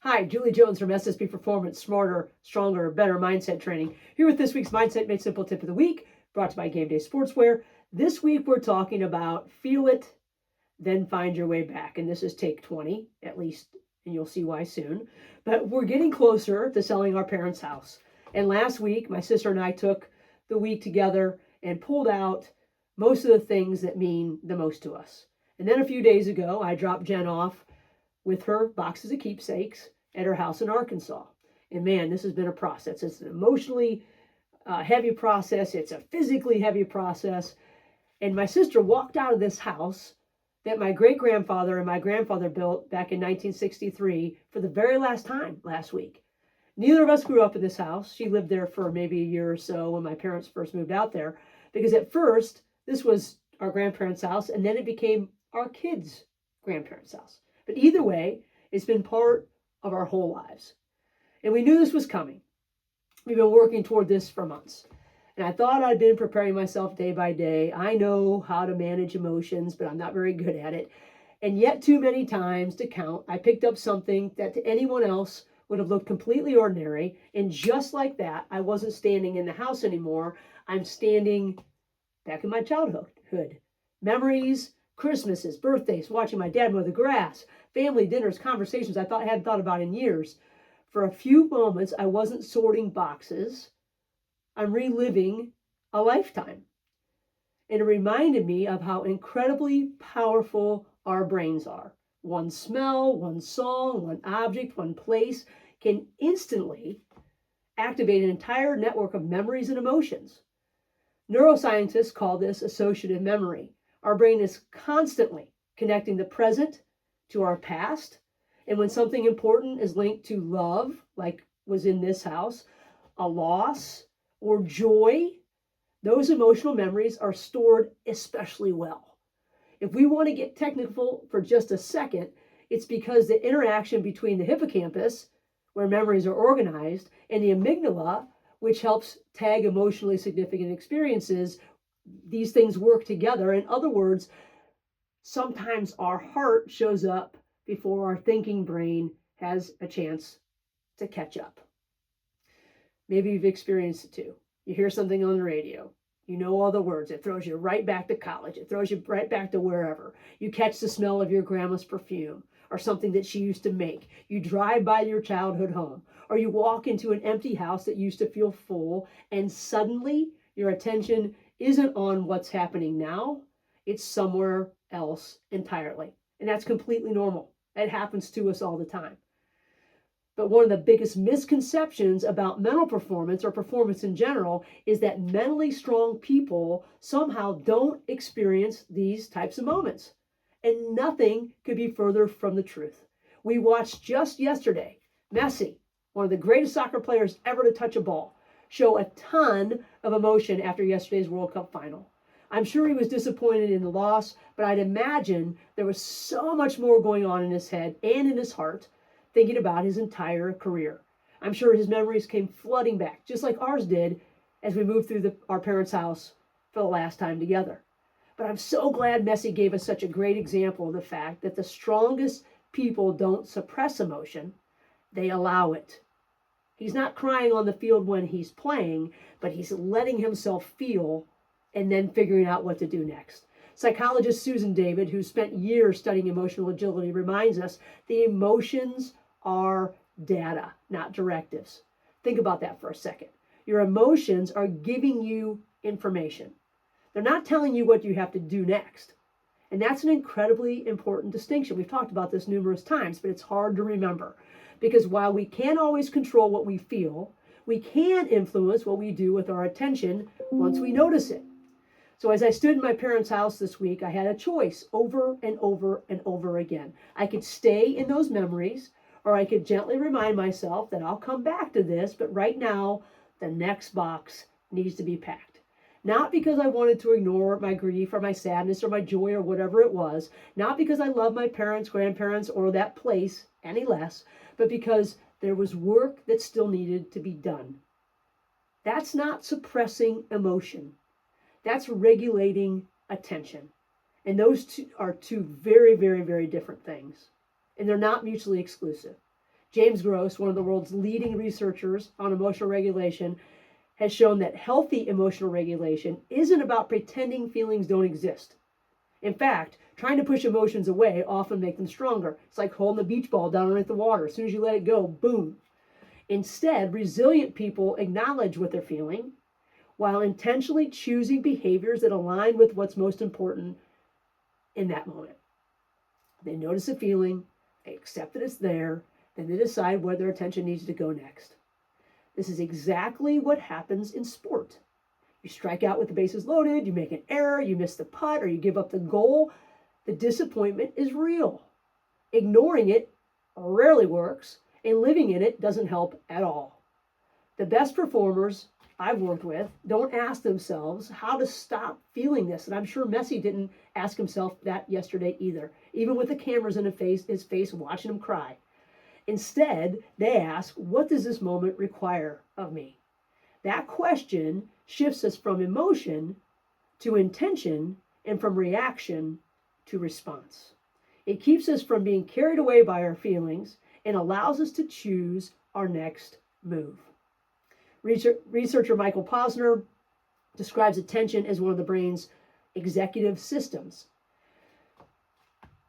Hi, Julie Jones from SSP Performance, Smarter, Stronger, Better Mindset Training. Here with this week's Mindset Made Simple Tip of the Week, brought to you by Game Day Sportswear. This week we're talking about feel it, then find your way back. And this is take 20, at least, and you'll see why soon. But we're getting closer to selling our parents' house. And last week, my sister and I took the week together and pulled out most of the things that mean the most to us. And then a few days ago, I dropped Jen off with her boxes of keepsakes at her house in Arkansas. And man, this has been a process. It's an emotionally heavy process. It's a physically heavy process. And my sister walked out of this house that my great-grandfather and my grandfather built back in 1963 for the very last time last week. Neither of us grew up in this house. She lived there for maybe a year or so when my parents first moved out there, because at first this was our grandparents' house, and then it became our kids' grandparents' house. But either way, it's been part of our whole lives. And we knew this was coming. We've been working toward this for months. And I thought I'd been preparing myself day by day. I know how to manage emotions, but I'm not very good at it. And yet too many times to count, I picked up something that to anyone else would have looked completely ordinary. And just like that, I wasn't standing in the house anymore. I'm standing back in my childhood. Memories, Christmases, birthdays, watching my dad mow the grass, family dinners, conversations I hadn't thought about in years. For a few moments, I wasn't sorting boxes. I'm reliving a lifetime. And it reminded me of how incredibly powerful our brains are. One smell, one song, one object, one place can instantly activate an entire network of memories and emotions. Neuroscientists call this associative memory. Our brain is constantly connecting the present to our past. And when something important is linked to love, like was in this house, a loss, or joy, those emotional memories are stored especially well. If we want to get technical for just a second, it's because the interaction between the hippocampus, where memories are organized, and the amygdala, which helps tag emotionally significant experiences, these things work together. In other words, sometimes our heart shows up before our thinking brain has a chance to catch up. Maybe you've experienced it too. You hear something on the radio. You know all the words. It throws you right back to college. It throws you right back to wherever. You catch the smell of your grandma's perfume or something that she used to make. You drive by your childhood home, or you walk into an empty house that used to feel full, and suddenly your attention isn't on what's happening now. It's somewhere else entirely. And that's completely normal. It happens to us all the time. But one of the biggest misconceptions about mental performance or performance in general is that mentally strong people somehow don't experience these types of moments. And nothing could be further from the truth. We watched just yesterday Messi, one of the greatest soccer players ever to touch a ball, show a ton of emotion after yesterday's World Cup final. I'm sure he was disappointed in the loss, but I'd imagine there was so much more going on in his head and in his heart, thinking about his entire career. I'm sure his memories came flooding back, just like ours did as we moved through our parents' house for the last time together. But I'm so glad Messi gave us such a great example of the fact that the strongest people don't suppress emotion, they allow it. He's not crying on the field when he's playing, but he's letting himself feel and then figuring out what to do next. Psychologist Susan David, who spent years studying emotional agility, reminds us the emotions are data, not directives. Think about that for a second. Your emotions are giving you information. They're not telling you what you have to do next. And that's an incredibly important distinction. We've talked about this numerous times, but it's hard to remember. Because while we can't always control what we feel, we can influence what we do with our attention once we notice it. So as I stood in my parents' house this week, I had a choice over and over and over again. I could stay in those memories, or I could gently remind myself that I'll come back to this, but right now, the next box needs to be packed. Not because I wanted to ignore my grief or my sadness or my joy or whatever it was, not because I love my parents, grandparents, or that place any less, but because there was work that still needed to be done. That's not suppressing emotion. That's regulating attention. And those two are two very, very, very different things. And they're not mutually exclusive. James Gross, one of the world's leading researchers on emotional regulation, has shown that healthy emotional regulation isn't about pretending feelings don't exist. In fact, trying to push emotions away often make them stronger. It's like holding the beach ball down underneath the water. As soon as you let it go, boom. Instead, resilient people acknowledge what they're feeling while intentionally choosing behaviors that align with what's most important in that moment. They notice a feeling, they accept that it's there, then they decide where their attention needs to go next. This is exactly what happens in sport. You strike out with the bases loaded, you make an error, you miss the putt, or you give up the goal. The disappointment is real. Ignoring it rarely works, and living in it doesn't help at all. The best performers I've worked with don't ask themselves how to stop feeling this. And I'm sure Messi didn't ask himself that yesterday either, even with the cameras in his face watching him cry. Instead, they ask, what does this moment require of me? That question shifts us from emotion to intention and from reaction to response. It keeps us from being carried away by our feelings and allows us to choose our next move. Researcher Michael Posner describes attention as one of the brain's executive systems.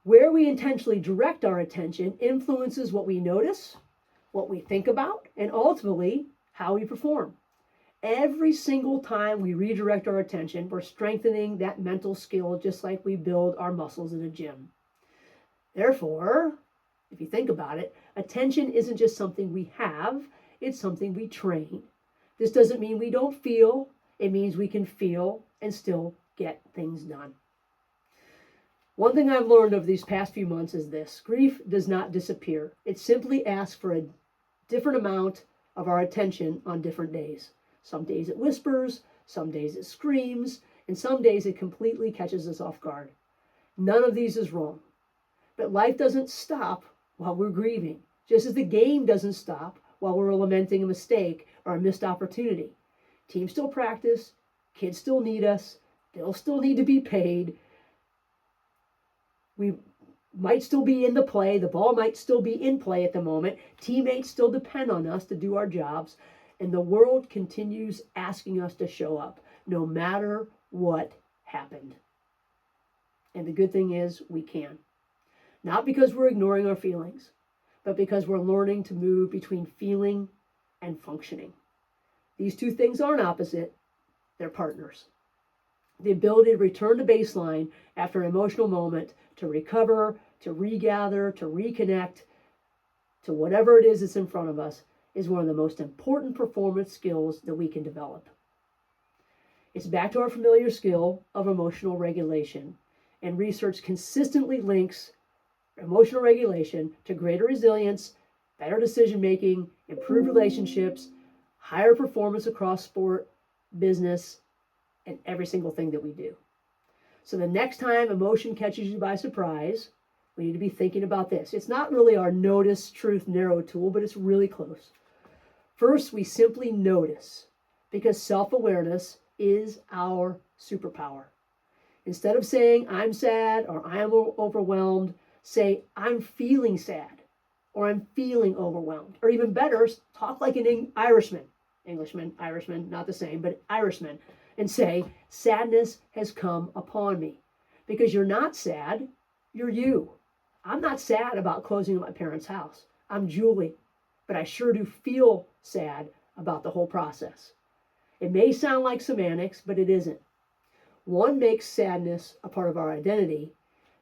Where we intentionally direct our attention influences what we notice, what we think about, and ultimately how we perform. Every single time we redirect our attention, we're strengthening that mental skill just like we build our muscles in a gym. Therefore, if you think about it, attention isn't just something we have, it's something we train. This doesn't mean we don't feel, it means we can feel and still get things done. One thing I've learned over these past few months is this: grief does not disappear. It simply asks for a different amount of our attention on different days. Some days it whispers, some days it screams, and some days it completely catches us off guard. None of these is wrong. But life doesn't stop while we're grieving, just as the game doesn't stop while we're lamenting a mistake or a missed opportunity. Teams still practice, kids still need us, bills still need to be paid. We might still be in the play, the ball might still be in play at the moment, teammates still depend on us to do our jobs, and the world continues asking us to show up, no matter what happened. And the good thing is, we can. Not because we're ignoring our feelings, but because we're learning to move between feeling and functioning. These two things aren't opposite, they're partners. The ability to return to baseline after an emotional moment, to recover, to regather, to reconnect to whatever it is that's in front of us, is one of the most important performance skills that we can develop. It's back to our familiar skill of emotional regulation, and research consistently links emotional regulation to greater resilience, better decision making, improved relationships, higher performance across sport, business, and every single thing that we do. So the next time emotion catches you by surprise, we need to be thinking about this. It's not really our notice, truth, narrow tool, but it's really close. First, we simply notice, because self-awareness is our superpower. Instead of saying, I'm sad or I am overwhelmed, say, I'm feeling sad or I'm feeling overwhelmed. Or even better, talk like an Irishman, not the same, but Irishman, and say, sadness has come upon me. Because you're not sad, you're you. I'm not sad about closing my parents' house. I'm Julie, but I sure do feel sad about the whole process. It may sound like semantics, but it isn't. One makes sadness a part of our identity.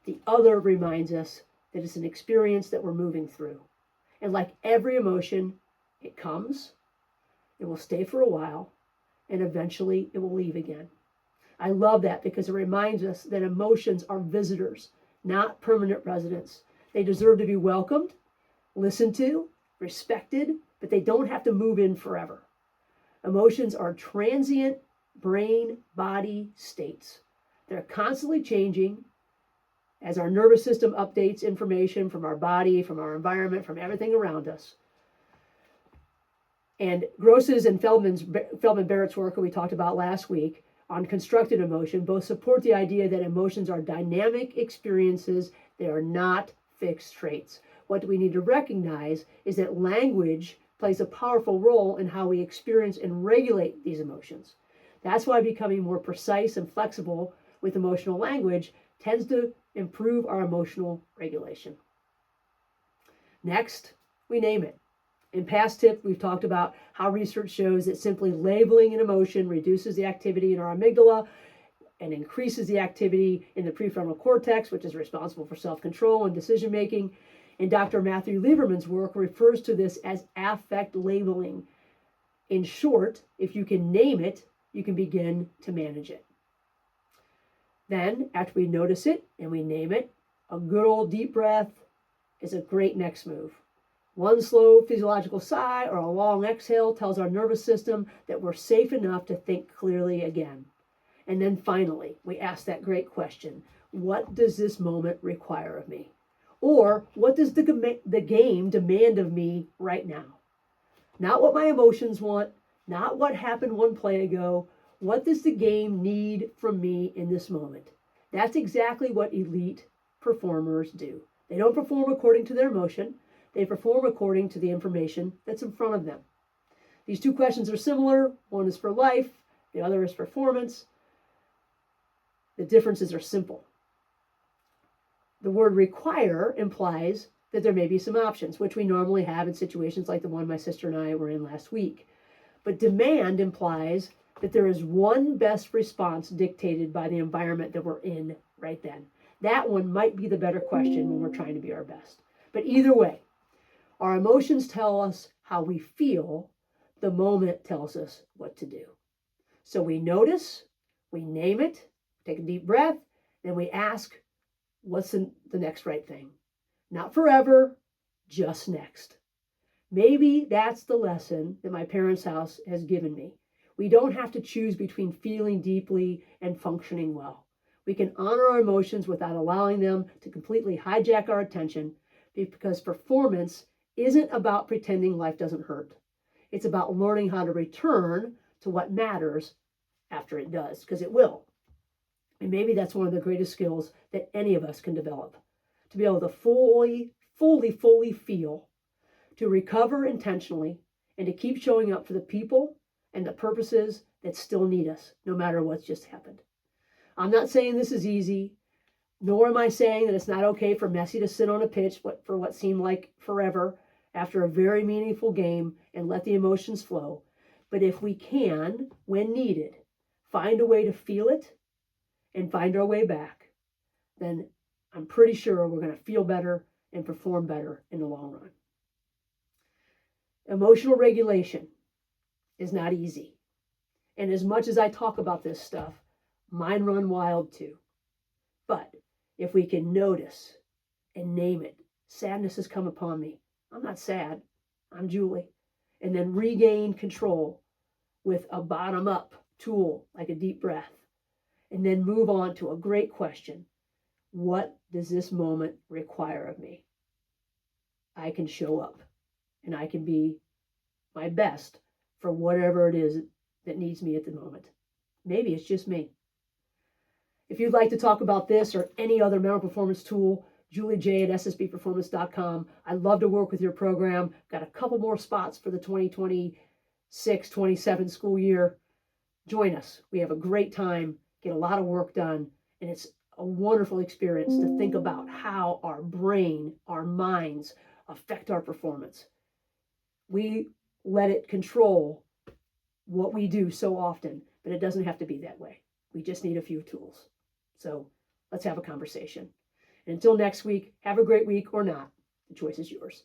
The other reminds us that it's an experience that we're moving through. And like every emotion, it comes, it will stay for a while, and eventually it will leave again. I love that because it reminds us that emotions are visitors, not permanent residents. They deserve to be welcomed, listened to, respected, but they don't have to move in forever. Emotions are transient brain-body states. They're constantly changing as our nervous system updates information from our body, from our environment, from everything around us. And Gross's and Feldman-Barrett's work that we talked about last week on constructed emotion both support the idea that emotions are dynamic experiences. They are not fixed traits. What we need to recognize is that language plays a powerful role in how we experience and regulate these emotions. That's why becoming more precise and flexible with emotional language tends to improve our emotional regulation. Next, we name it. In past tips, we've talked about how research shows that simply labeling an emotion reduces the activity in our amygdala and increases the activity in the prefrontal cortex, which is responsible for self-control and decision-making. And Dr. Matthew Lieberman's work refers to this as affect labeling. In short, if you can name it, you can begin to manage it. Then, after we notice it and we name it, a good old deep breath is a great next move. One slow physiological sigh or a long exhale tells our nervous system that we're safe enough to think clearly again. And then finally, we ask that great question, what does this moment require of me? Or what does the game demand of me right now? Not what my emotions want, not what happened one play ago. What does the game need from me in this moment? That's exactly what elite performers do. They don't perform according to their emotion. They perform according to the information that's in front of them. These two questions are similar. One is for life, the other is performance. The differences are simple. The word require implies that there may be some options, which we normally have in situations like the one my sister and I were in last week. But demand implies that there is one best response dictated by the environment that we're in right then. That one might be the better question when we're trying to be our best. But either way, our emotions tell us how we feel. The moment tells us what to do. So we notice, we name it, take a deep breath, then we ask, what's the next right thing? Not forever, just next. Maybe that's the lesson that my parents' house has given me. We don't have to choose between feeling deeply and functioning well. We can honor our emotions without allowing them to completely hijack our attention, because performance isn't about pretending life doesn't hurt. It's about learning how to return to what matters after it does, because it will. And maybe that's one of the greatest skills that any of us can develop, to be able to fully feel, to recover intentionally, and to keep showing up for the people and the purposes that still need us, no matter what's just happened. I'm not saying this is easy, nor am I saying that it's not okay for Messi to sit on a pitch for what seemed like forever after a very meaningful game and let the emotions flow. But if we can, when needed, find a way to feel it and find our way back, then I'm pretty sure we're going to feel better and perform better in the long run. Emotional regulation is not easy. And as much as I talk about this stuff, mine run wild too. But if we can notice and name it, sadness has come upon me. I'm not sad. I'm Julie. And then regain control with a bottom-up tool like a deep breath. And then move on to a great question. What does this moment require of me? I can show up and I can be my best for whatever it is that needs me at the moment. Maybe it's just me. If you'd like to talk about this or any other mental performance tool, JulieJ at ssbperformance.com. I'd love to work with your program. Got a couple more spots for the 2026-27 school year. Join us. We have a great time, get a lot of work done, and it's a wonderful experience to think about how our brain, our minds affect our performance. We let it control what we do so often, but it doesn't have to be that way. We just need a few tools. So let's have a conversation. And until next week, have a great week or not. The choice is yours.